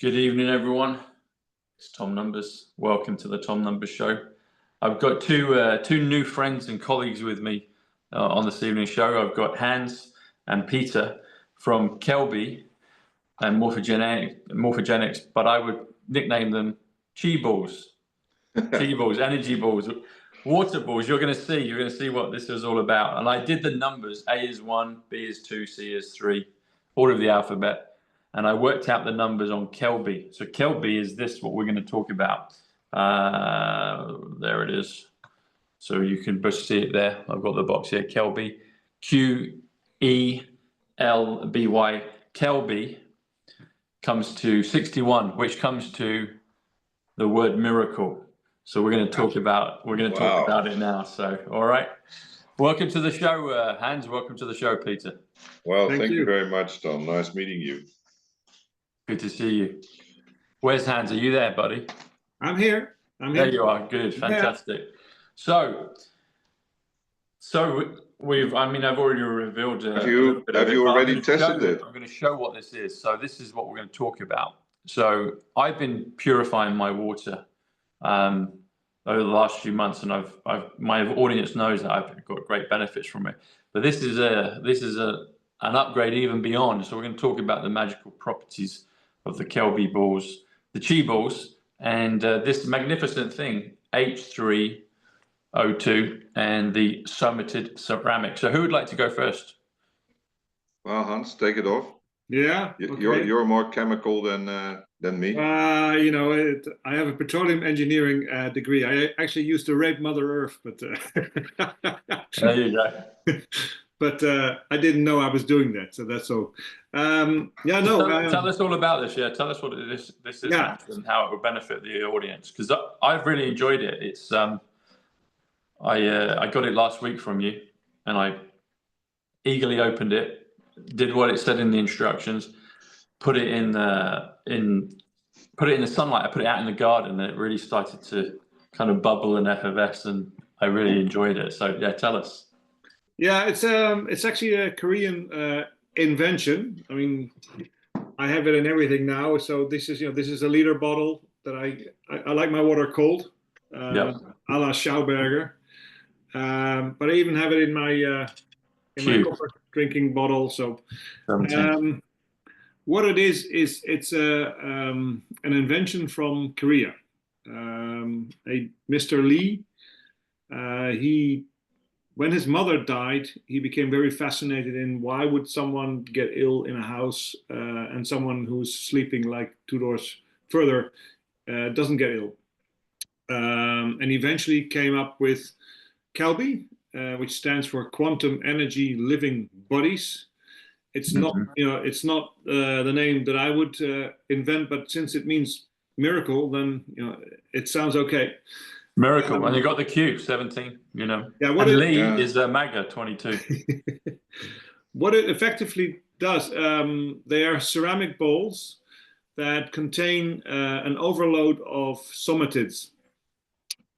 Good evening, everyone. It's Tom Numbers. Welcome to the Tom Numbers Show. I've got two new friends and colleagues with me on this evening's show. I've got Hans and Peter from Kelby and Morphogenics, but I would nickname them Chi-Balls. Chi-Balls, energy balls, water balls. You're going to see what this is all about. And I did the numbers. A is 1, B is 2, C is 3, all of the alphabet. And I worked out the numbers on Kelby. So Kelby is this, what we're going to talk about. There it is. So you can just see it there. I've got the box here, Kelby. Qelby. Kelby comes to 61, which comes to the word miracle. So we're going to talk about it now. So, all right. Welcome to the show, Hans. Welcome to the show, Peter. Well, thank you very much, Tom. Nice meeting you. Good to see you. Where's Hans? Are you there, buddy? I'm here. There you are. Good. Fantastic. Yeah. So I've already revealed. Have you already tested it? I'm going to show what this is. So this is what we're going to talk about. So I've been purifying my water over the last few months, and my audience knows that I've got great benefits from it. But this is an upgrade even beyond. So we're going to talk about the magical properties of the Kelby balls, the Chi-Balls, and this magnificent thing, H3O2, and the somatid ceramic. So who would like to go first? Well, Hans, take it off. Yeah. Okay. You're more chemical than me. I have a petroleum engineering degree. I actually used to rape Mother Earth, but there you go. But I didn't know I was doing that, so that's all. Tell us all about this. Yeah, tell us what this is and how it will benefit the audience, because I've really enjoyed it. It's I got it last week from you, and I eagerly opened it, did what it said in the instructions, put it in the sunlight. I put it out in the garden, and it really started to kind of bubble and effervesce, and I really enjoyed it. So yeah, tell us. Yeah, it's actually a Korean invention. I mean, I have it in everything now. So this is a liter bottle that I like my water cold, a la Schauberger. But I even have it in my copper drinking bottle. So what it is it's an invention from Korea. A Mr. Lee, when his mother died, he became very fascinated in why would someone get ill in a house and someone who's sleeping like 2 doors further doesn't get ill. And eventually came up with Kelby, which stands for Quantum Energy Living Bodies. It's not, the name that I would invent, but since it means miracle, then it sounds okay. Miracle, and you got the Q 17, Yeah, and Lee is MAGA 22. What it effectively does, they are ceramic bowls that contain an overload of somatids.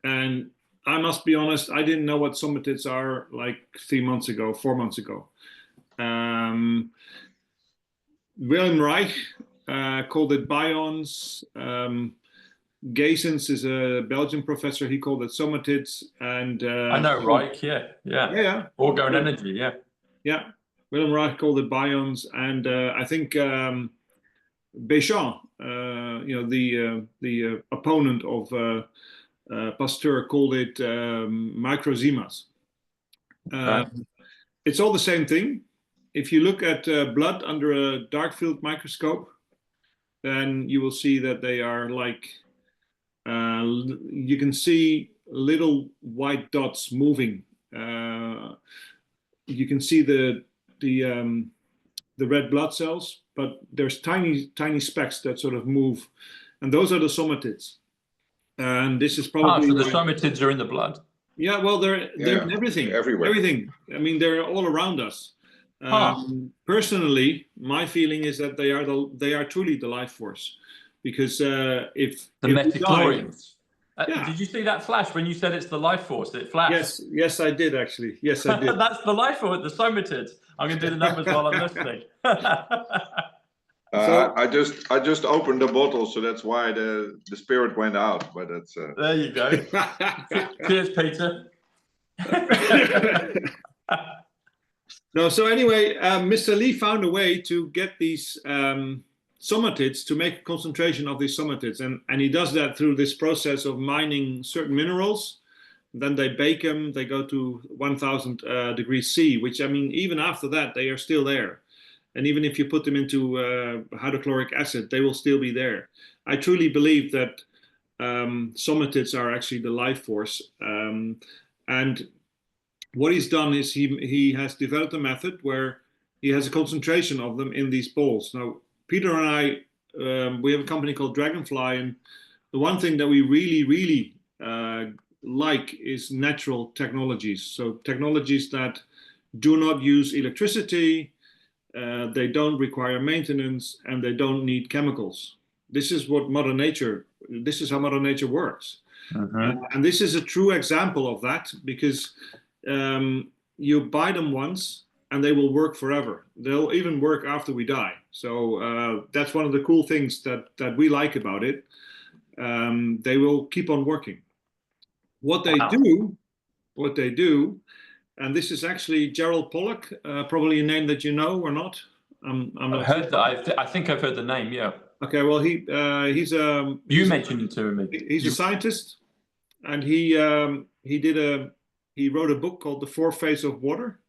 And I must be honest, I didn't know what somatids are like 4 months ago. Wilhelm Reich called it bions. Geysens is a Belgian professor. He called it somatids, and I know Reich. Yeah. Orgone energy. Yeah. Wilhelm Reich called it bions, and I think Béchamp, the opponent of Pasteur, called it microzymas. It's all the same thing. If you look at blood under a dark field microscope, then you will see that they are like. You can see little white dots moving. You can see the red blood cells, but there's tiny specks that sort of move, and those are the somatids. And this is probably so the somatids are in the blood. Yeah, well, they're in everything, everywhere. Everything. I mean, they're all around us. Personally, my feeling is that they are truly the life force. Because if the metachlorians, did you see that flash when you said it's the life force? It flashed. Yes, I did actually. Yes, I did. That's the life force, the somatids. I'm going to do the numbers while I'm listening. I just opened the bottle, so that's why the spirit went out. But that's there you go. Cheers, Peter. No, so anyway, Mr. Lee found a way to get these somatids, to make a concentration of these somatids, and he does that through this process of mining certain minerals. Then they bake them, they go to 1000 degrees C, which, I mean, even after that, they are still there. And even if you put them into hydrochloric acid, they will still be there. I truly believe that somatids are actually the life force. And what he's done is he has developed a method where he has a concentration of them in these balls. Now, Peter and I, we have a company called Dragonfly, and the one thing that we really like is natural technologies. So technologies that do not use electricity, they don't require maintenance, and they don't need chemicals. This is what Mother Nature, this is how Mother Nature works. And this is a true example of that, because you buy them once and they will work forever. They'll even work after we die. So that's one of the cool things that we like about it. They will keep on working. What they do, and this is actually Gerald Pollack, probably a name that you know or not. I'm not I've heard that. I think I've heard the name. Yeah. Okay. Well, he's you mentioned it to me. He's a scientist, and he wrote a book called The Fourth Phase of Water.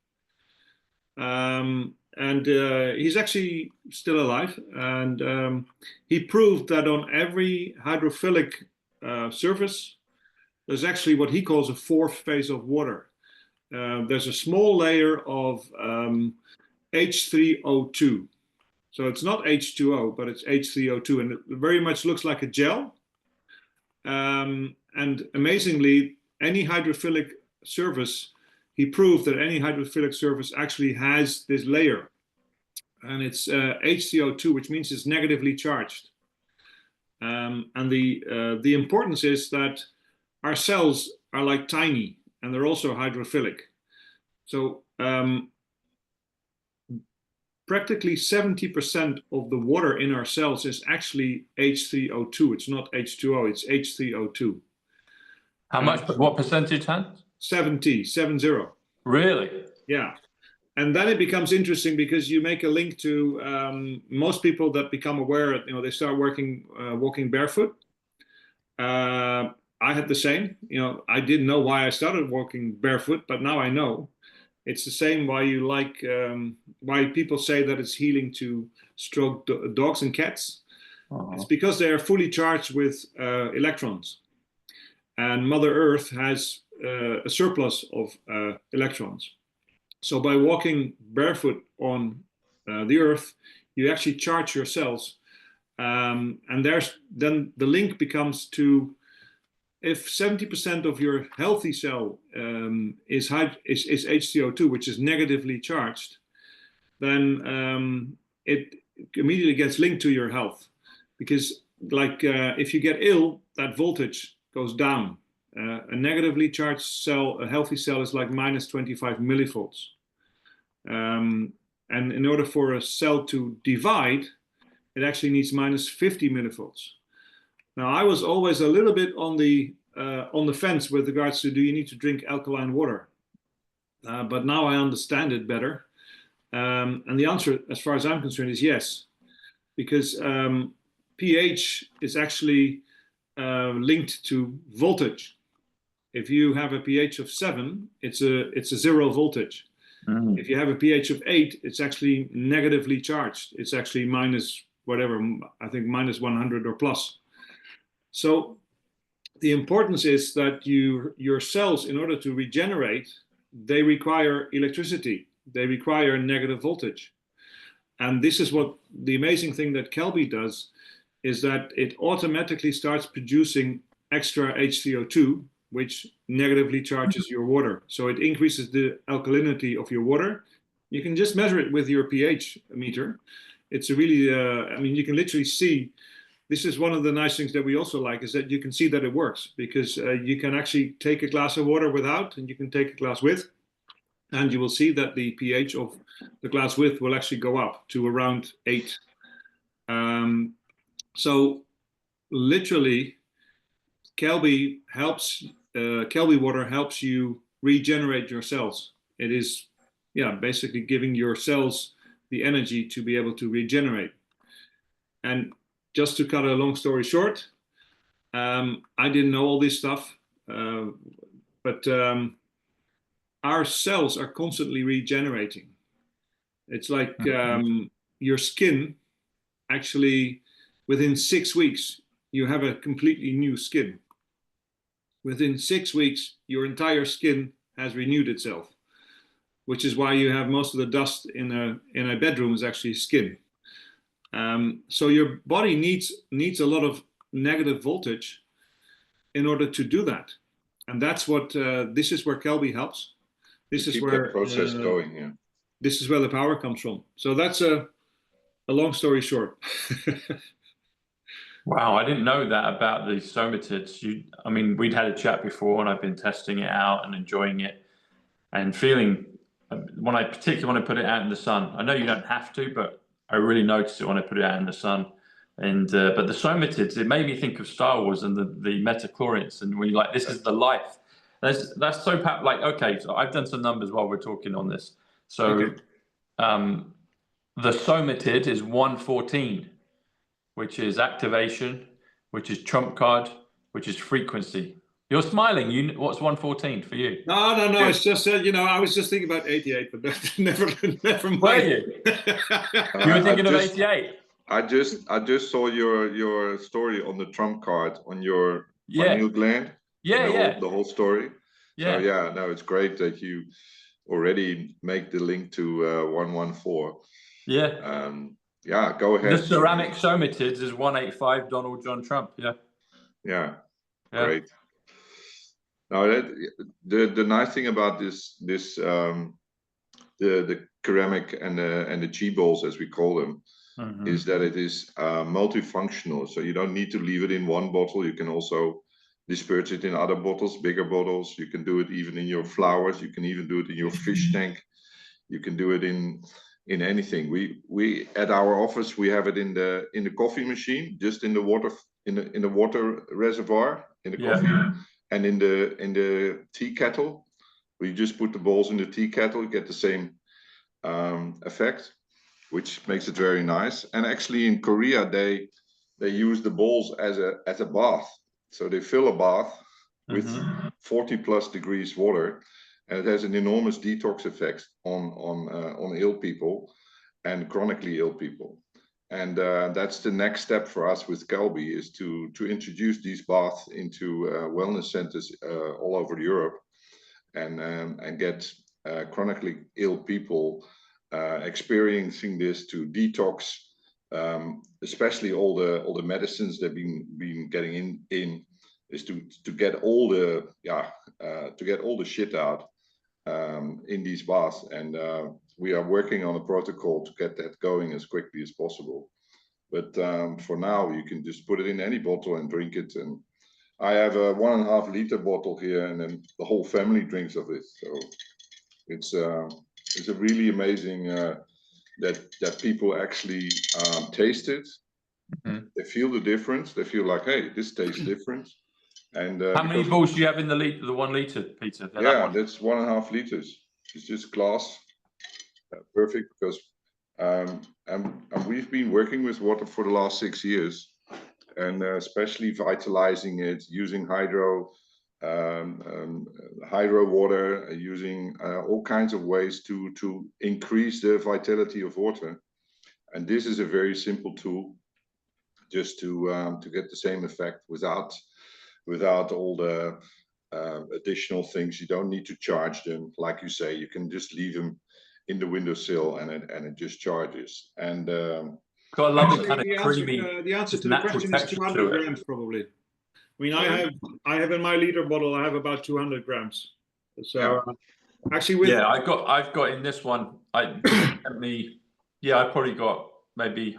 And he's actually still alive, and he proved that on every hydrophilic surface, there's actually what he calls a fourth phase of water. There's a small layer of H3O2. So it's not H2O, but it's H3O2, and it very much looks like a gel. And amazingly, any hydrophilic surface, he proved that any hydrophilic surface actually has this layer. And it's H3O2, which means it's negatively charged. And the importance is that our cells are like tiny, and they're also hydrophilic. So practically 70% of the water in our cells is actually H3O2. It's not H2O, it's H3O2. How much? What percentage, Hans? 70. Really? Yeah. And then it becomes interesting, because you make a link to most people that become aware, they start walking barefoot. I had the same, I didn't know why I started walking barefoot, but now I know. It's the same why people say that it's healing to stroke dogs and cats. It's because they are fully charged with electrons. And Mother Earth has a surplus of electrons. So by walking barefoot on the Earth, you actually charge your cells. And then the link becomes to, if 70% of your healthy cell is H3O2, which is negatively charged, then it immediately gets linked to your health. Because if you get ill, that voltage goes down. A negatively charged cell, a healthy cell, is like minus 25 millivolts. And in order for a cell to divide, it actually needs minus 50 millivolts. Now, I was always a little bit on the fence with regards to, do you need to drink alkaline water? But now I understand it better. And the answer, as far as I'm concerned, is yes. Because pH is actually linked to voltage. If you have a pH of 7, it's a zero voltage. If you have a pH of 8, it's actually negatively charged. It's actually minus whatever, I think minus 100 or plus. So the importance is that your cells, in order to regenerate, they require electricity. They require negative voltage. And this is what the amazing thing that Kelby does, is that it automatically starts producing extra H3O2, which negatively charges your water. So it increases the alkalinity of your water. You can just measure it with your pH meter. It's a really, you can literally see. This is one of the nice things that we also like, is that you can see that it works, because you can actually take a glass of water without, and you can take a glass with, and you will see that the pH of the glass with will actually go up to around 8. So literally, Kelby water helps you regenerate your cells. It is, yeah, basically giving your cells the energy to be able to regenerate. And just to cut a long story short, I didn't know all this stuff, but our cells are constantly regenerating. It's like your skin, actually, within 6 weeks, you have a completely new skin. Within 6 weeks, your entire skin has renewed itself, which is why you have most of the dust in a bedroom is actually skin. So your body needs a lot of negative voltage in order to do that, and that's what this is where Kelby helps. This is where that process going. Yeah. This is where the power comes from. So that's a long story short. Wow, I didn't know that about the somatids. I mean, we'd had a chat before, and I've been testing it out and enjoying it, and feeling particularly when I put it out in the sun. I know you don't have to, but I really notice it when I put it out in the sun. And but the somatids, it made me think of Star Wars and the metachlorians, and when you're like, this is the life. That's so like, okay, so I've done some numbers while we're talking on this. So Okay. the somatid is 114, which is activation, which is trump card, which is frequency. You're smiling. What's 114 for you? No. It's just I was just thinking about 88, but never mind. Were you? You were thinking of 88. I just saw your story on the trump card on your pineal gland. Yeah. The whole story. Yeah. So yeah, no, it's great that you already make the link to 114. Yeah. Yeah, go ahead. The ceramic somatids is 185 Donald John Trump. Yeah. Great. Now the nice thing about this the ceramic and the Qi-balls, as we call them, is that it is multifunctional. So you don't need to leave it in one bottle. You can also disperse it in other bottles, bigger bottles. You can do it even in your flowers. You can even do it in your fish tank. You can do it in anything. We at our office we have it in the coffee machine, just in the water in the water reservoir in the coffee, and in the tea kettle. We just put the balls in the tea kettle, you get the same effect, which makes it very nice. And actually in Korea they use the balls as a bath. So they fill a bath with 40+ degrees water, and it has an enormous detox effect on ill people and chronically ill people. And that's the next step for us with Kelby, is to introduce these baths into wellness centers all over Europe, and get chronically ill people experiencing this to detox, especially all the medicines they've been getting in is to get all the shit out in these baths. And we are working on a protocol to get that going as quickly as possible. But for now, you can just put it in any bottle and drink it. And I have a 1.5 liter bottle here, and then the whole family drinks of it. So it's a really amazing that people actually taste it. They feel the difference. They feel like, hey, this tastes different. And how many balls do you have in the 1 liter, Peter? Yeah, that's 1.5 liters. It's just glass. Perfect, because and we've been working with water for the last 6 years, and especially vitalizing it, using hydro water, using all kinds of ways to increase the vitality of water. And this is a very simple tool, just to get the same effect without all the additional things. You don't need to charge them, like you say. You can just leave them in the windowsill, and it just charges. And got a lovely kind of creamy. The answer to the question is 200 grams probably. I mean, I have in my liter bottle, I have about 200 grams. So actually, I've got in this one. I probably got maybe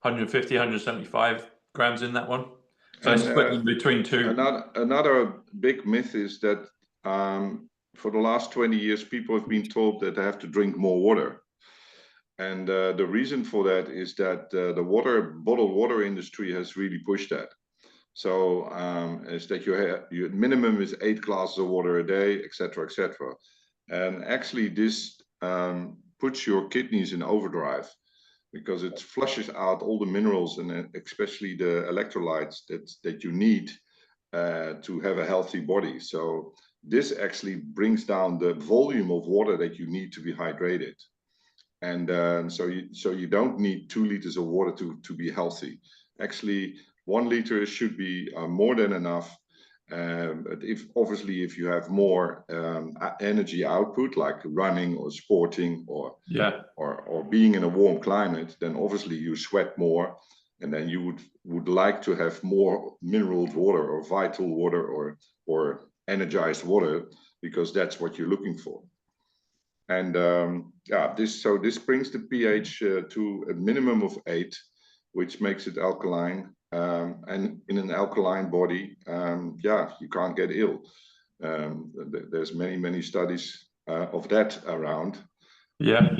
150, 175 grams in that one. So I split in between two. Another big myth is that for the last 20 years, people have been told that they have to drink more water. And the reason for that is that the bottled water industry has really pushed that. So is that your minimum is 8 glasses of water a day, etc., etc. And actually, this puts your kidneys in overdrive because it flushes out all the minerals and especially the electrolytes that you need to have a healthy body. So this actually brings down the volume of water that you need to be hydrated. And so you don't need 2 liters of water to be healthy. Actually, 1 liter should be more than enough. But obviously if you have more energy output, like running or sporting or being in a warm climate, then obviously you sweat more, and then you would like to have more mineral water or vital water or energized water, because that's what you're looking for. And this brings the pH to a minimum of 8, which makes it alkaline. And in an alkaline body, you can't get ill. There's many studies of that around. Yeah.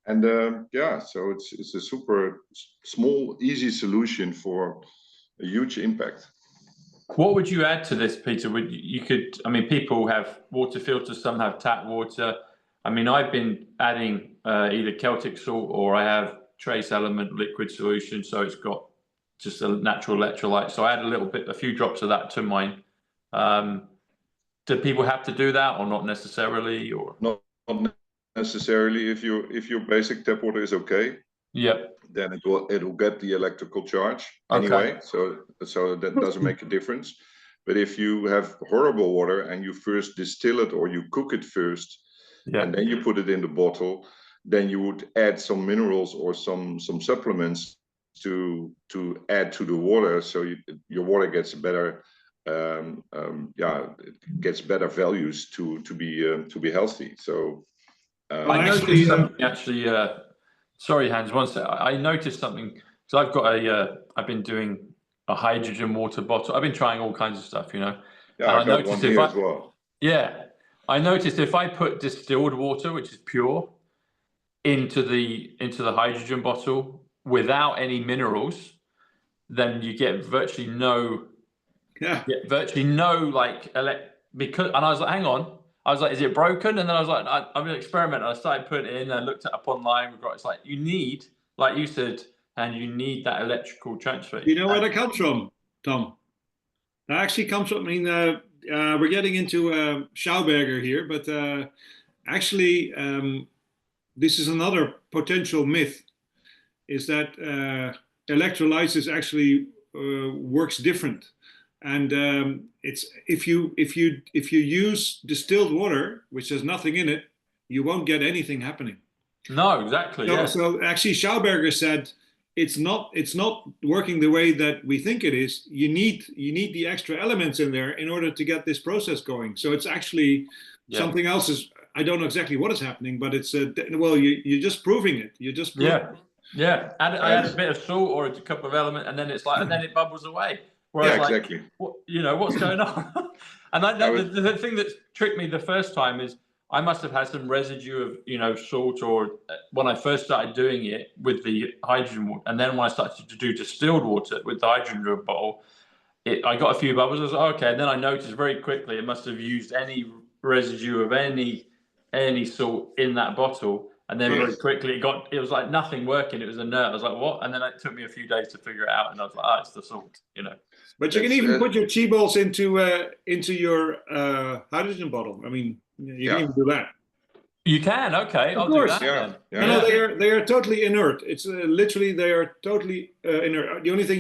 And so it's a super small, easy solution for a huge impact. What would you add to this, Peter? I mean, people have water filters, some have tap water. I mean, I've been adding either Celtic salt or I have trace element liquid solution, so it's got just a natural electrolyte. So I add a few drops of that to mine. Do people have to do that or not necessarily? Or not necessarily. If your basic tap water is okay, then it'll get the electrical charge anyway. So that doesn't make a difference. But if you have horrible water and you first distill it or you cook it first, and then you put it in the bottle, then you would add some minerals or some supplements to add to the water, so your water gets better. It gets better values to be healthy. So I noticed something actually. Sorry, Hans. One sec. I noticed something because I've been doing a hydrogen water bottle. I've been trying all kinds of stuff, you know. Yeah, I got one here as well. Yeah, I noticed if I put distilled water, which is pure, into the hydrogen bottle without any minerals, then you get virtually no. And I was like, hang on. I was like, is it broken? And then I was like, I'm going to experiment. I started putting it in and I looked it up online. It's like, you need, like you said, and you need that electrical transfer. You know where that comes from, Tom? That actually comes from, we're getting into Schauberger here, but actually, this is another potential myth, is that electrolysis actually works different. And it's if you use distilled water, which has nothing in it, you won't get anything happening. No, exactly. So actually, Schauberger said it's not working the way that we think it is. You need the extra elements in there in order to get this process going. So it's actually something else. I don't know exactly what is happening, but it's you're just proving it. You're just proving it. I add a bit of salt or a couple of elements, and then and then it bubbles away. Whereas, exactly. What's going on? And the thing that tricked me the first time is I must have had some residue of, salt, or when I first started doing it with the hydrogen water, and then when I started to do distilled water with the hydrogen bottle, I got a few bubbles. I was like, okay, and then I noticed very quickly it must have used any residue of any salt in that bottle. And then very quickly it was like nothing working. It was inert. I was like, what? And then it took me a few days to figure it out. And I was like, it's the salt, But you can even put your Qi-BALLS into your hydrogen bottle. I mean, you can even do that. You can, okay. I'll do that then. No, they are totally inert. It's literally, they are totally inert. The only thing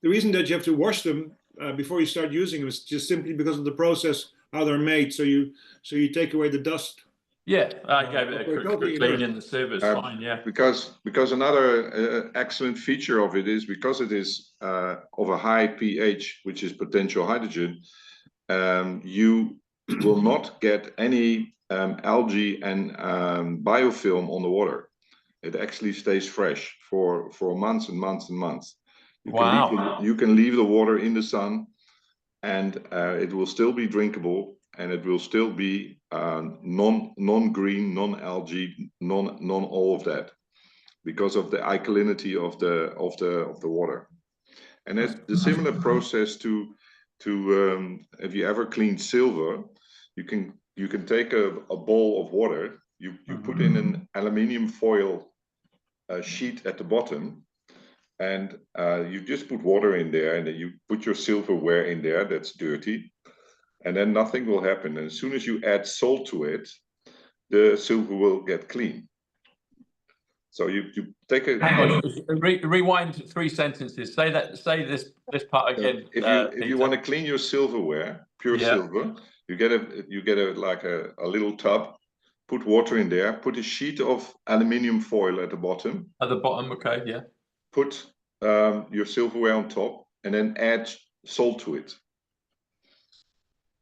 the reason that you have to wash them before you start using them is just simply because of the process, how they're made. So you take away the dust. Yeah, I gave it a quick clean in the sieve. It's fine, yeah. Because another excellent feature of it is because it is of a high pH, which is potential hydrogen, you will not get any algae and biofilm on the water. It actually stays fresh for months and months and months. You can leave the water in the sun, and it will still be drinkable. And it will still be non-green, non-algae, non all of that. because of the alkalinity of the water. And it's the similar process to if you ever cleaned silver, you can take a bowl of water, you put in an aluminium foil sheet at the bottom, and you just put water in there, and then you put your silverware in there that's dirty, and then nothing will happen. And as soon as you add salt to it, the silver will get clean. So you take a... Hang on, rewind 3 sentences. Say this part again. If you want to clean your silverware, pure silver, you get a little tub, put water in there, put a sheet of aluminium foil at the bottom. At the bottom, okay, yeah. Put your silverware on top, and then add salt to it.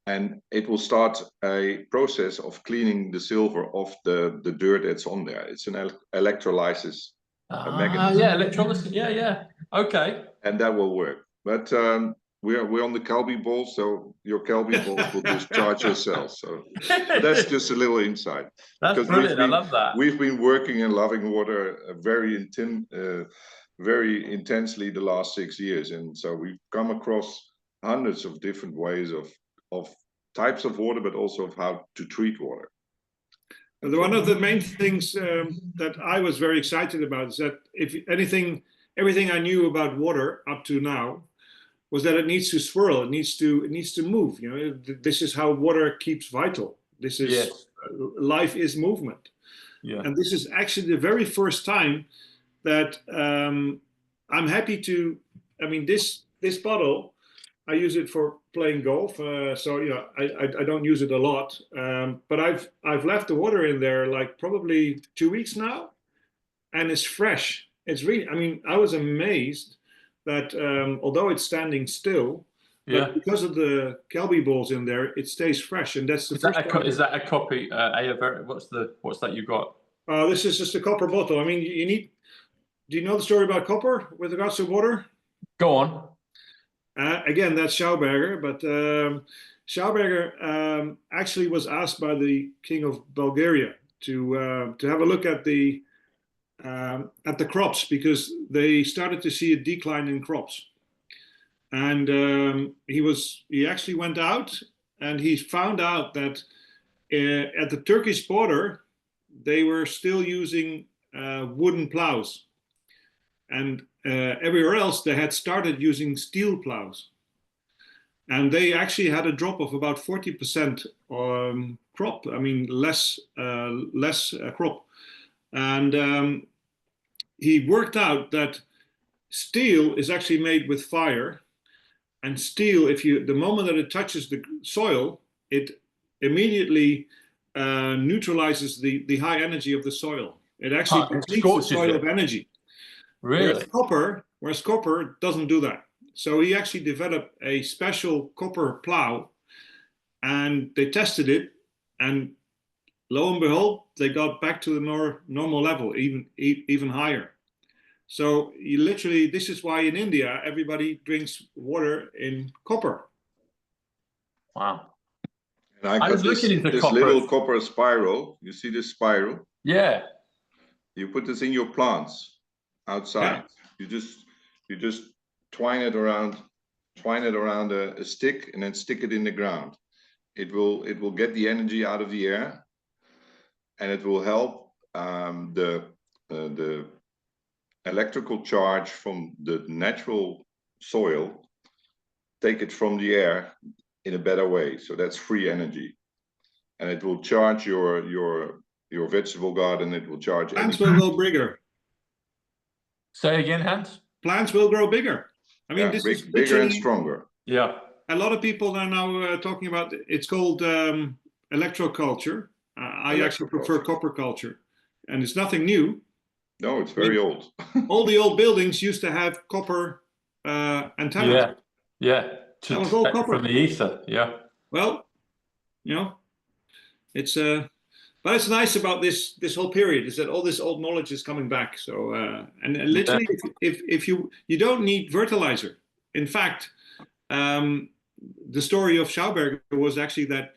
And it will start a process of cleaning the silver off the dirt that's on there. It's an electrolysis mechanism. Yeah, electrolysis. Yeah. Okay. And that will work. But we're on the Qelby balls, so your Qelby balls will just charge yourself. So that's just a little insight. That's brilliant. I love that. We've been working in loving water very intensely the last 6 years, and so we've come across hundreds of different ways of types of water, but also of how to treat water. One of the main things that I was very excited about is that everything I knew about water up to now was that it needs to swirl, it needs to move. You know, this is how water keeps vital. This is life is movement. Yeah. And this is actually the very first time that I'm happy to. I mean, this bottle, I use it for playing golf, so you know I don't use it a lot. But I've left the water in there like probably 2 weeks now, and it's fresh. It's really. I mean, I was amazed that although it's standing still, but because of the Qelby balls in there, it stays fresh, and that's the Is that a copy? What's that you got? This is just a copper bottle. I mean, you need. Do you know the story about copper with regards to water? Go on. Again, that's Schauberger, but Schauberger actually was asked by the king of Bulgaria to have a look at the crops, because they started to see a decline in crops, and he actually went out and he found out that at the Turkish border they were still using wooden plows, and everywhere else they had started using steel plows, and they actually had a drop of about 40% crop. I mean, less crop, and he worked out that steel is actually made with fire, and steel, the moment that it touches the soil, it immediately neutralizes the high energy of the soil. It actually depletes the soil of energy. Really? Whereas copper doesn't do that. So he actually developed a special copper plow, and they tested it, and lo and behold, they got back to the normal level, even higher. So you literally, this is why in India everybody drinks water in copper. Wow. And I was looking into this little copper spiral. You see this spiral? Yeah. You put this in your plants outside. Yeah. You just twine it around a stick, and then stick it in the ground. It will get the energy out of the air, and it will help the electrical charge from the natural soil, take it from the air in a better way. So that's free energy, and it will charge your vegetable garden. It will charge. Plants will grow bigger. Say again, Hans. Plants will grow bigger. I mean, this is bigger and stronger. Yeah. A lot of people are now talking about. It's called electroculture. I actually prefer copper culture, and it's nothing new. No, it's very old. All the old buildings used to have copper antennas. Yeah. That was all copper from the ether. Yeah. Well, you know, it's but it's nice about this whole period is that all this old knowledge is coming back. So and literally, if you don't need fertilizer. In fact, the story of Schauberger was actually that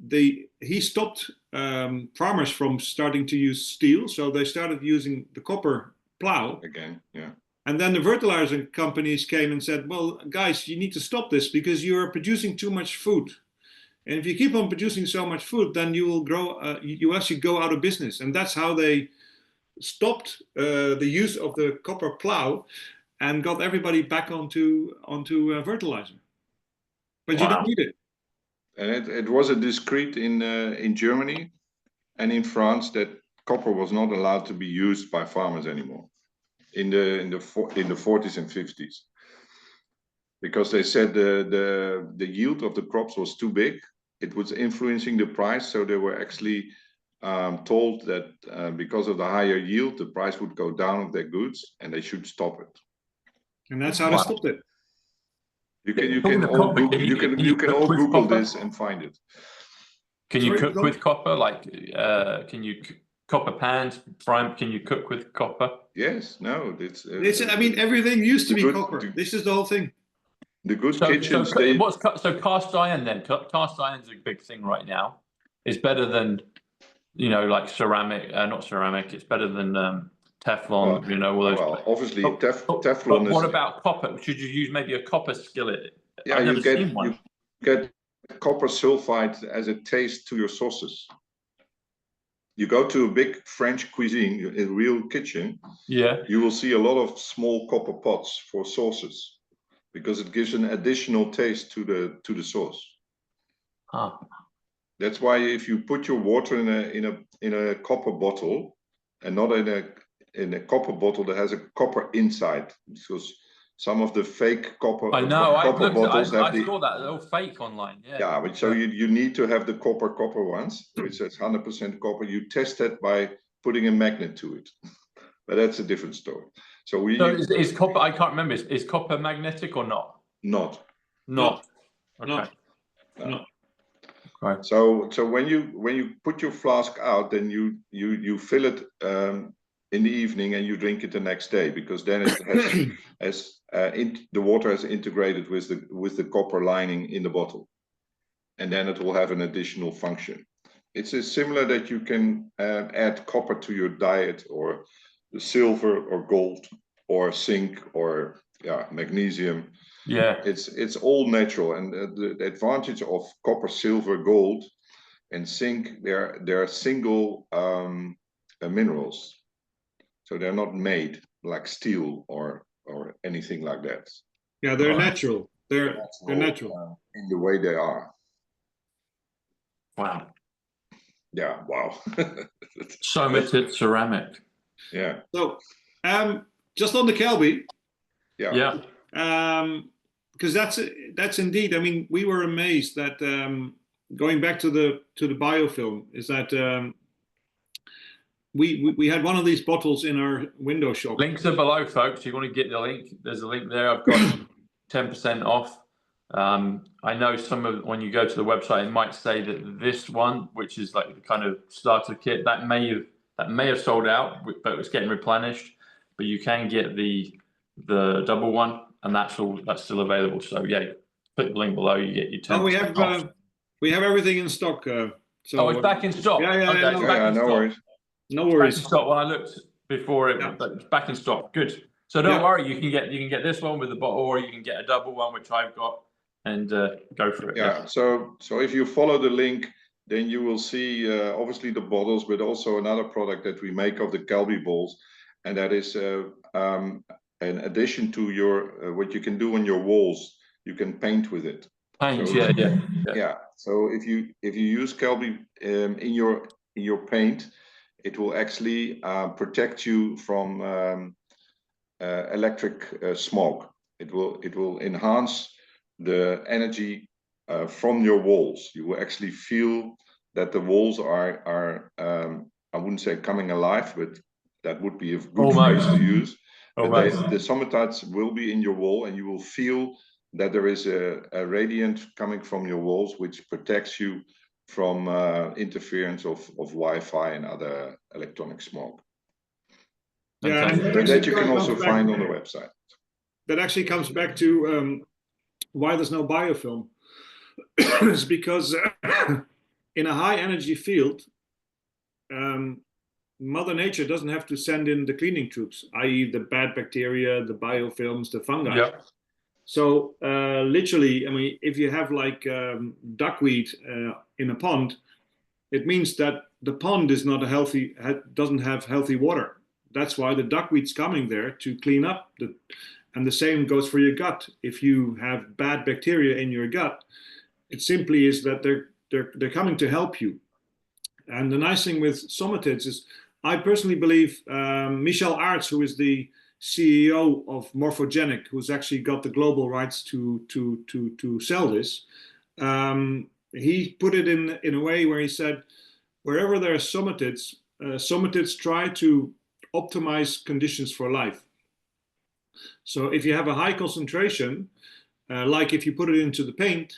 he stopped farmers from starting to use steel, so they started using the copper plow again. Yeah. And then the fertilizer companies came and said, well, guys, you need to stop this because you are producing too much food. And if you keep on producing so much food, then you will grow, you actually go out of business. And that's how they stopped the use of the copper plow and got everybody back onto fertilizer. But you don't need it. And it was a decree in Germany and in France that copper was not allowed to be used by farmers anymore in the 40s and 50s, because they said the yield of the crops was too big. It was influencing the price, so they were actually told that because of the higher yield, the price would go down of their goods, and they should stop it. And that's how they stopped it. You can all Google this and find it. Can you cook with copper? Like, can you copper pans, fry? Can you cook with copper? Yes. No. It's. I mean, everything used to be copper. This is the whole thing. The good kitchens. So cast iron then? Cast iron's a big thing right now. It's better than, like ceramic. Not ceramic. It's better than Teflon. Well, all those. Well, obviously Teflon. What about copper? Should you use maybe a copper skillet? Yeah, you get copper sulfide as a taste to your sauces. You go to a big French cuisine, a real kitchen. Yeah. You will see a lot of small copper pots for sauces, because it gives an additional taste to the sauce. Ah. That's why if you put your water in a copper bottle, and not in a copper bottle that has a copper inside, because some of the fake copper. I know. I saw that. They're all fake online. Yeah. Yeah, but so you need to have the copper ones, which says 100% copper. You test that by putting a magnet to it, but that's a different story. So is copper? I can't remember. Is copper magnetic or not? Not. Okay. No. Right. So when you put your flask out, then you fill it in the evening and you drink it the next day, because then it has the water has integrated with the copper lining in the bottle, and then it will have an additional function. It's similar that you can add copper to your diet, or the silver or gold or zinc or magnesium. Yeah, it's all natural, and the advantage of copper, silver, gold, and zinc, they're single minerals, so they're not made like steel or anything like that. Yeah, they're natural. They're natural in the way they are. Wow. Yeah. Wow. Somatids ceramic. Yeah. So, just on the Kelby. Yeah. Because that's indeed. I mean, we were amazed that going back to the biofilm is that we had one of these bottles in our window shop. Links are below, folks. You want to get the link? There's a link there. I've got 10% off. I know when you go to the website, it might say that this one, which is like the kind of starter kit, that may have sold out, but it's getting replenished. But you can get the double one, and that's still available. So yeah, click the link below. You get your 10% off. We have everything in stock. It's back in stock. Yeah, no worries. No worries. Back in stock. When I looked before but it's back in stock. Good. So don't worry. You can get this one with the bottle, or you can get a double one, which I've got, and go for it. Yeah. So if you follow the link, then you will see obviously the bottles, but also another product that we make of the Qelby balls, and that is in addition to your what you can do on your walls, you can paint with it. Paint, so, yeah. So if you use Kelby in your paint, it will actually protect you from electric smoke. It will enhance the energy from your walls. You will actually feel that the walls are I wouldn't say coming alive, but that would be a good phrase to use. But the somatids will be in your wall, and you will feel that there is a radiant coming from your walls, which protects you from interference of Wi-Fi and other electronic smoke. Yeah, and that you can also find on the website. That actually comes back to why there's no biofilm. It's because in a high energy field, Mother Nature doesn't have to send in the cleaning troops, i.e. the bad bacteria, the biofilms, the fungi. Yeah. So literally, I mean, if you have like duckweed in a pond, it means that the pond is not a healthy, doesn't have healthy water. That's why the duckweed's coming there to clean up. And the same goes for your gut. If you have bad bacteria in your gut, it simply is that they're coming to help you. And the nice thing with somatids is, I personally believe Michel Aerts, who is the CEO of Morphogenic, who's actually got the global rights to sell this, he put it in a way where he said, wherever there are somatids, somatids try to optimize conditions for life. So if you have a high concentration, like if you put it into the paint,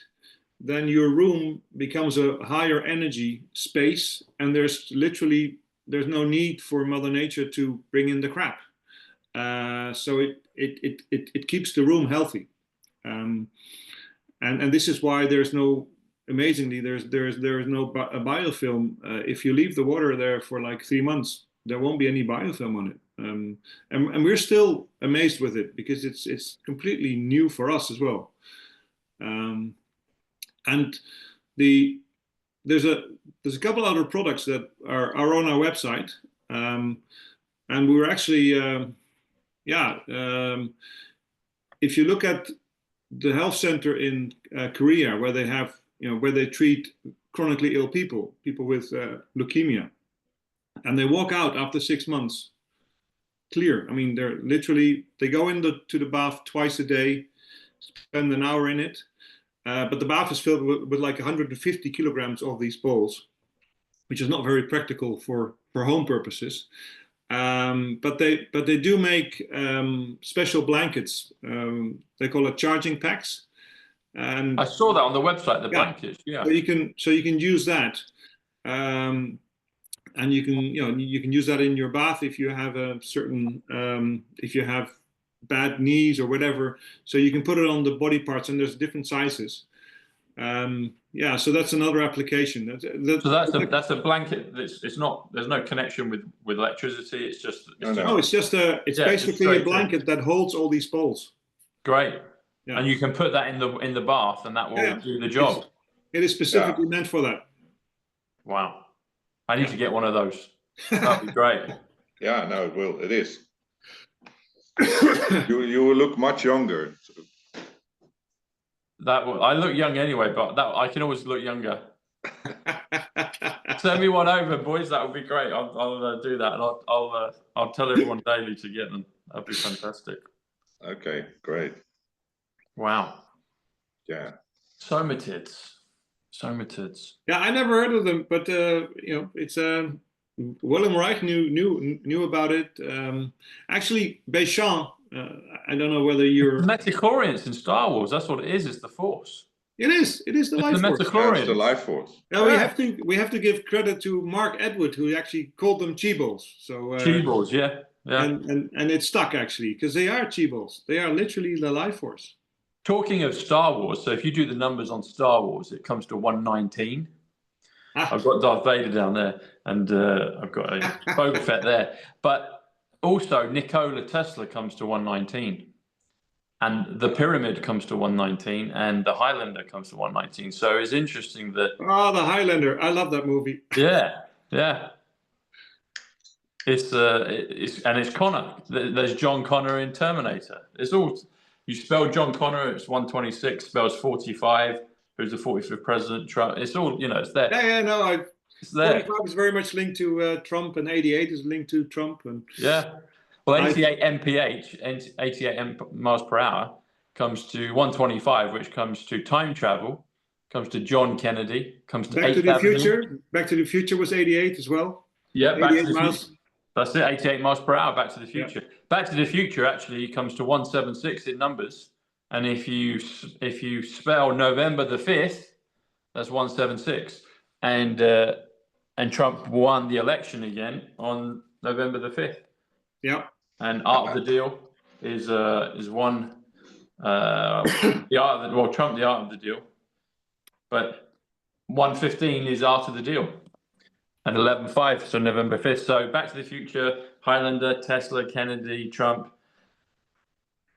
then your room becomes a higher energy space, and there's no need for Mother Nature to bring in the crap. So it keeps the room healthy, and this is why there's no, amazingly, there is no biofilm. If you leave the water there for like 3 months, there won't be any biofilm on it. And we're still amazed with it because it's completely new for us as well. And there's a couple other products that are on our website, and we're actually if you look at the health center in Korea, where they have, where they treat chronically ill people with leukemia, and they walk out after 6 months clear. I mean, they go to the bath twice a day, spend an hour in it. But the bath is filled with like 150 kilograms of these balls, which is not very practical for home purposes. But they do make special blankets. They call it charging packs. And I saw that on the website, the blankets. Yeah. So you can use that, and you can use that in your bath if you have a certain if you have bad knees or whatever, so you can put it on the body parts, and there's different sizes. So that's another application. So that's a blanket. It's not. There's no connection with electricity. It's just. It's basically a blanket that holds all these balls. Great. Yeah. And you can put that in the bath, and that will do the job. It is specifically meant for that. Wow. I need to get one of those. That'd be great. Yeah, no, it will. It is. you will look much younger. I look young anyway, but I can always look younger. Send me one over, boys. That would be great. I'll do that, and I'll tell everyone daily to get them. That'd be fantastic. Okay, great. Wow. Yeah. Somatids. Yeah, I never heard of them, but it's Willem Reich knew about it. Actually, Béchamp, I don't know whether you're... Metachlorians in Star Wars, that's what it is. It's the Force. It is the life force. It's the life force. Now we have to give credit to Mark Edward, who actually called them Qi-BALLS. So Qi-BALLS, yeah. And it stuck actually, because they are Qi-BALLS. They are literally the life force. Talking of Star Wars, so if you do the numbers on Star Wars, it comes to 119. I've got Darth Vader down there, and I've got a Boba Fett there. But also, Nikola Tesla comes to 119. And the Pyramid comes to 119, and the Highlander comes to 119. So it's interesting that... Oh, the Highlander. I love that movie. Yeah. It's Connor. There's John Connor in Terminator. It's all... You spell John Connor, it's 126, spells 45, who's the 45th president, Trump. It's all, it's there. It's there. 45 is very much linked to Trump, and 88 is linked to Trump. And well, 88 mph, 88 miles per hour, comes to 125, which comes to time travel, comes to John Kennedy, comes to Back to the Future. Back to the Future was 88 as well. Yeah, Back to the Future. That's it, 88 miles per hour, Back to the Future. Yeah. Back to the Future actually comes to 176 in numbers. And if you spell November the 5th, that's 176. And Trump won the election again on November the 5th. Yeah. And Art of the Deal is one Trump, the Art of the Deal. But 115 is after the deal. And 11.5, so November 5th. So Back to the Future, Highlander, Tesla, Kennedy, Trump,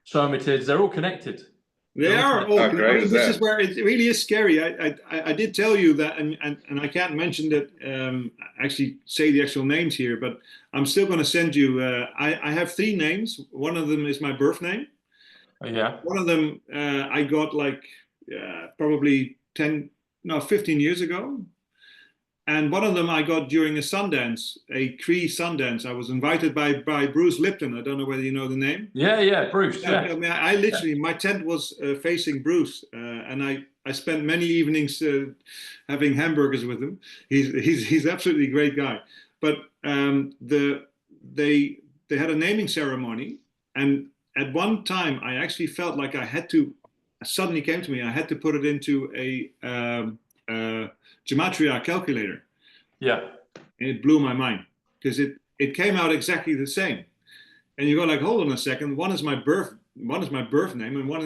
somatids, they're all connected. They are all. I mean, this is where it really is scary. I did tell you that, and I can't mention that. Actually, say the actual names here, but I'm still going to send you. I have 3 names. One of them is my birth name. Oh, yeah. One of them I got like probably 15 years ago. And one of them I got during a Sundance, a Cree Sundance. I was invited by Bruce Lipton. I don't know whether you know the name. Yeah, Bruce. Yeah. I mean, I literally, my tent was facing Bruce, and I spent many evenings having hamburgers with him. He's absolutely a great guy. But they had a naming ceremony, and at one time I actually felt like I had to. Suddenly came to me, I had to put it into a gematria calculator. Yeah. And it blew my mind because it came out exactly the same. And you go like, hold on a second, one is my birth name, and one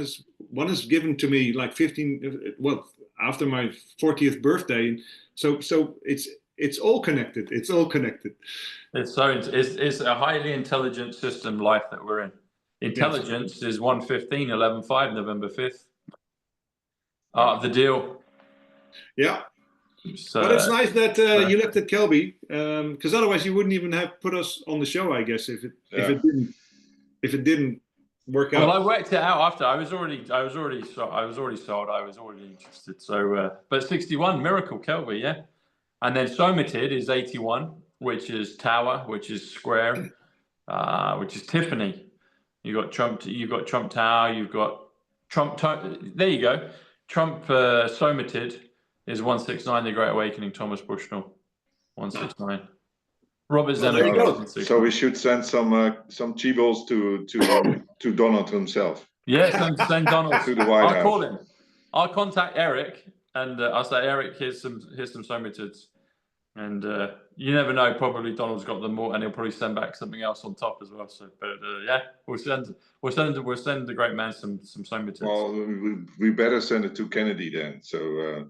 is given to me like after my 40th birthday. So it's all connected. It's all connected. It's a highly intelligent system life that we're in. Intelligence is 115, 11.5, November 5th. The deal. Yeah. So, but it's nice that you looked at Kelby, because otherwise you wouldn't even have put us on the show, I guess, if it didn't work out. Well, I worked it out after. I was already sold. I was already interested. So, but 61, Miracle Kelby, yeah. And then Somatid is 81, which is Tower, which is Square, which is Tiffany. You got Trump Tower. You've got Trump. There you go. Trump Somatid is 169. The Great Awakening. Thomas Bushnell, 169. Robert Zemeckis. So we should send some Qi-BALLS to Donald himself. Yeah, send Donald to the White House. I'll call him. I'll contact Eric and I'll say, Eric, here's some somatids. And you never know. Probably Donald's got them more, and he'll probably send back something else on top as well. So, but yeah, we'll send the great man some somatids. Well, we better send it to Kennedy then, so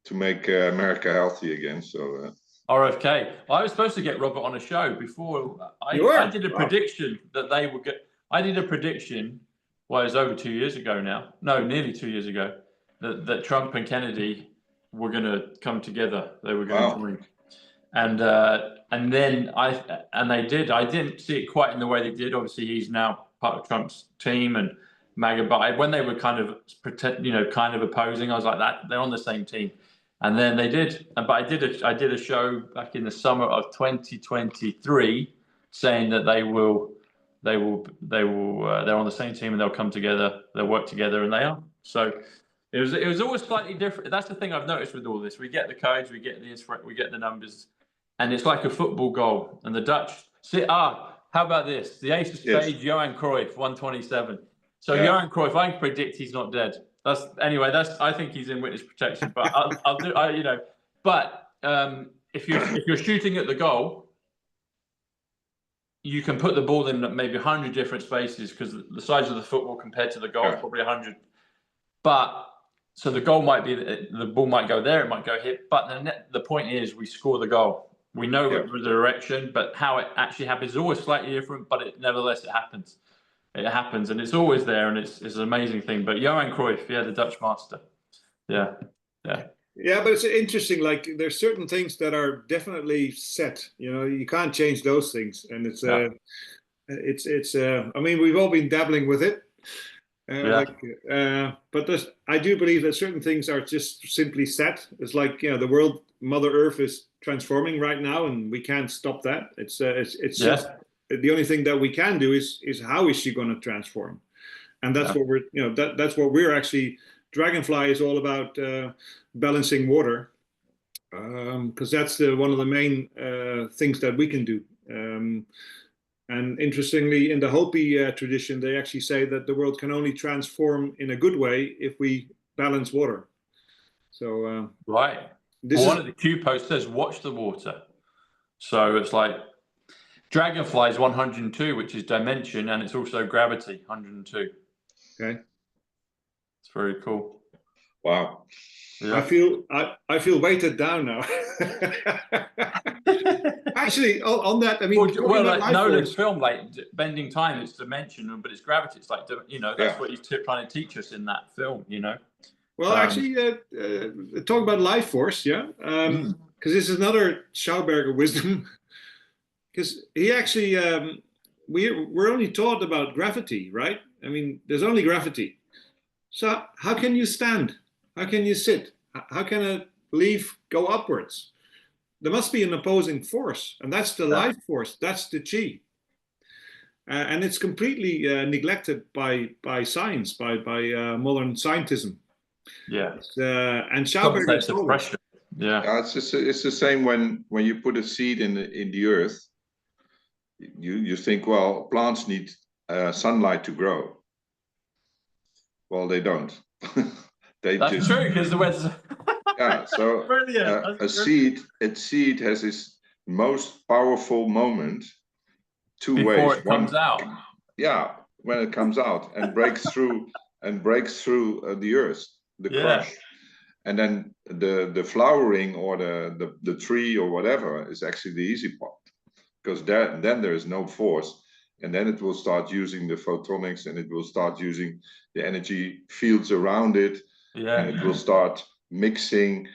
to make America healthy again. So RFK. I was supposed to get Robert on a show before. I did a prediction that they would get. I did a prediction. Well, it was over 2 years ago now. No, nearly 2 years ago. That Trump and Kennedy were going to come together. They were going to join. And then they did. I didn't see it quite in the way they did. Obviously, he's now part of Trump's team and MAGA. But when they were kind of opposing, I was like, that they're on the same team. And then they did. But I did a show back in the summer of 2023, saying that they're on the same team and they'll come together, they'll work together, and they are. So it was always slightly different. That's the thing I've noticed with all this. We get the codes, we get the numbers. And it's like a football goal. And the Dutch how about this? The ace of spades, Johan Cruyff, 127. So Johan Cruyff, I can predict he's not dead. I think he's in witness protection. But But if you're shooting at the goal, you can put the ball in maybe 100 different spaces because the size of the football compared to the goal is probably 100. But so the goal might be the ball might go there, it might go here. But the point is, we score the goal. We know the direction, but how it actually happens is always slightly different. But nevertheless, it happens. It happens, and it's always there, and it's an amazing thing. But Johan Cruyff, the Dutch master. Yeah. Yeah, but it's interesting. Like, there's certain things that are definitely set. You can't change those things, and it's. I mean, we've all been dabbling with it. But I do believe that certain things are just simply set. It's like the world, Mother Earth is transforming right now, and we can't stop that. It's just the only thing that we can do is how is she going to transform, and that's what we're that's what we're actually. Dragonfly is all about balancing water, because that's one of the main things that we can do. And interestingly, in the Hopi tradition, they actually say that the world can only transform in a good way if we balance water. So right. One of the Q posts says, "Watch the water." So it's like Dragonfly is 102, which is dimension, and it's also gravity, 102. Okay. It's very cool. Wow. Yeah. I feel weighted down now. Actually, on that, I mean, well like Nolan's film, like bending time, it's dimension, but it's gravity. It's like, you know, that's what he's trying to teach us in that film, you know. Well, actually, talk about life force, yeah, because this is another Schauberger wisdom. Because he actually, we're only taught about gravity, right? I mean, there's only gravity. So how can you stand? How can you sit? How can a leaf go upwards? There must be an opposing force, and that's the life force. That's the chi, and it's completely neglected by science, by modern scientism. Yeah, and Schauberger is pressure. Yeah, it's the same when you put a seed in the earth. You think, well, plants need sunlight to grow. Well, they don't. That's true, because the weather. Yeah, so a seed has its most powerful moment two ways. Before it comes out. Yeah, when it comes out and breaks through the earth, the crush, and then the flowering or the tree or whatever is actually the easy part, because then there is no force, and then it will start using the photonics, and it will start using the energy fields around it, and it will start mixing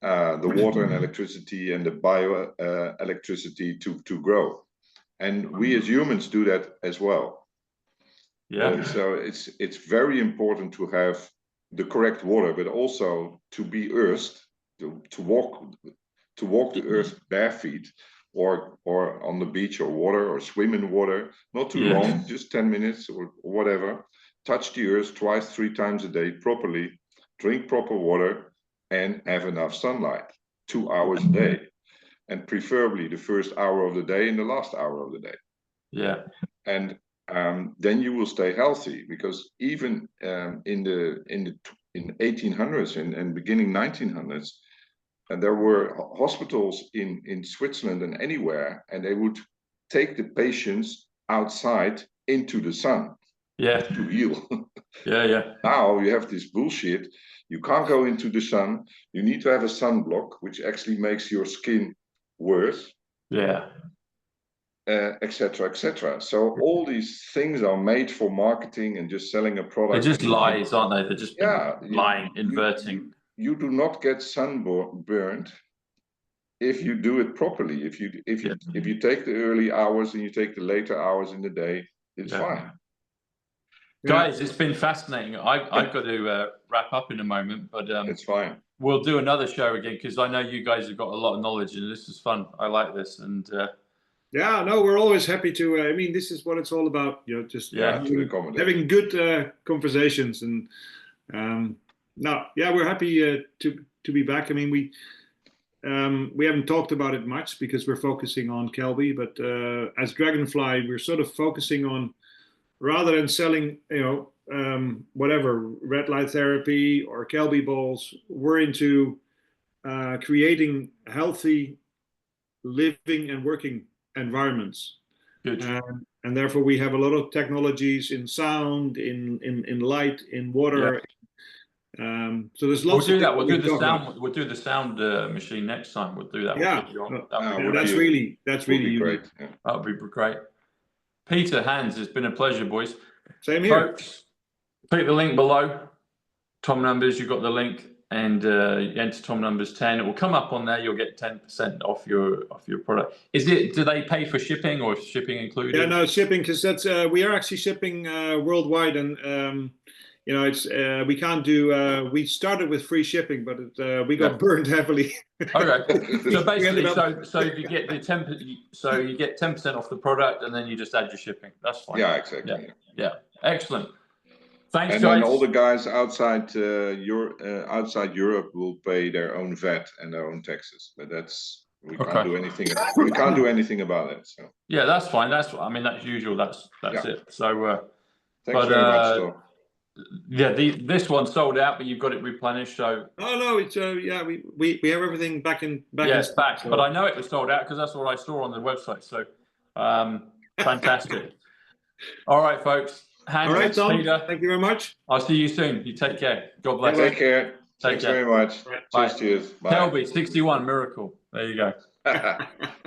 the water and electricity and the bio electricity to grow. And we as humans do that as well. Yeah. So it's very important to have the correct water, but also to be earthed, to walk the earth bare feet, or on the beach or water, or swim in water, not too long, just 10 minutes or whatever. Touch the earth twice, 3 times a day properly, drink proper water, and have enough sunlight, 2 hours a day, and preferably the first hour of the day and the last hour of the day. Yeah. And then you will stay healthy, because even in 1800s and beginning 1900s, and there were hospitals in Switzerland and anywhere, and they would take the patients outside into the sun to heal. Now you have this bullshit. You can't go into the sun. You need to have a sunblock, which actually makes your skin worse. Etc., etc. So all these things are made for marketing and just selling a product. They're just lies, aren't they? They're just lying, inverting. You do not get sunburned if you do it properly. If you take the early hours and you take the later hours in the day, it's fine. Guys, it's been fascinating. I've got to wrap up in a moment, but it's fine. We'll do another show again, because I know you guys have got a lot of knowledge, and this is fun. I like this, and yeah, no, we're always happy to. I mean, this is what it's all about. You know, just having good conversations, and we're happy to be back. I mean, we haven't talked about it much because we're focusing on Kelby, but as Dragonfly, we're sort of focusing on, rather than selling, whatever, red light therapy or Kelby balls, we're into creating healthy living and working environments. Good. And therefore we have a lot of technologies in sound, in light, in water. So there's lots. We'll do that. We'll do the sound. We'll do the sound machine next time. We'll do that. That's really great. That'll be great. Peter, Hans, it's been a pleasure, boys. Same here. Folks, click the link below. Tom Numbers, you've got the link, and enter Tom Numbers 10. It will come up on there. You'll get 10% off your product. Do they pay for shipping, or shipping included? Yeah, no, shipping, because that's we are actually shipping worldwide, and it's we can't do. We started with free shipping, but we got burned heavily. Okay, so basically, so you get the 10% off the product, and then you just add your shipping. That's fine. Yeah, exactly. Yeah. Excellent. Thanks, and guys. And then all the guys outside Europe will pay their own VAT and their own taxes, but we can't do anything. We can't do anything about it. So yeah, that's fine. That's usual. That's it. So thanks very much. So. Yeah, this one sold out, but you've got it replenished. So no, it's we have everything back in back. So. But I know it was sold out because that's what I saw on the website. So fantastic. All right, folks. All right, Tom. Peter. Thank you very much. I'll see you soon. You take care. God bless. Take care. Thanks very much. Bye. Cheers. Bye. Kelby 61 miracle. There you go.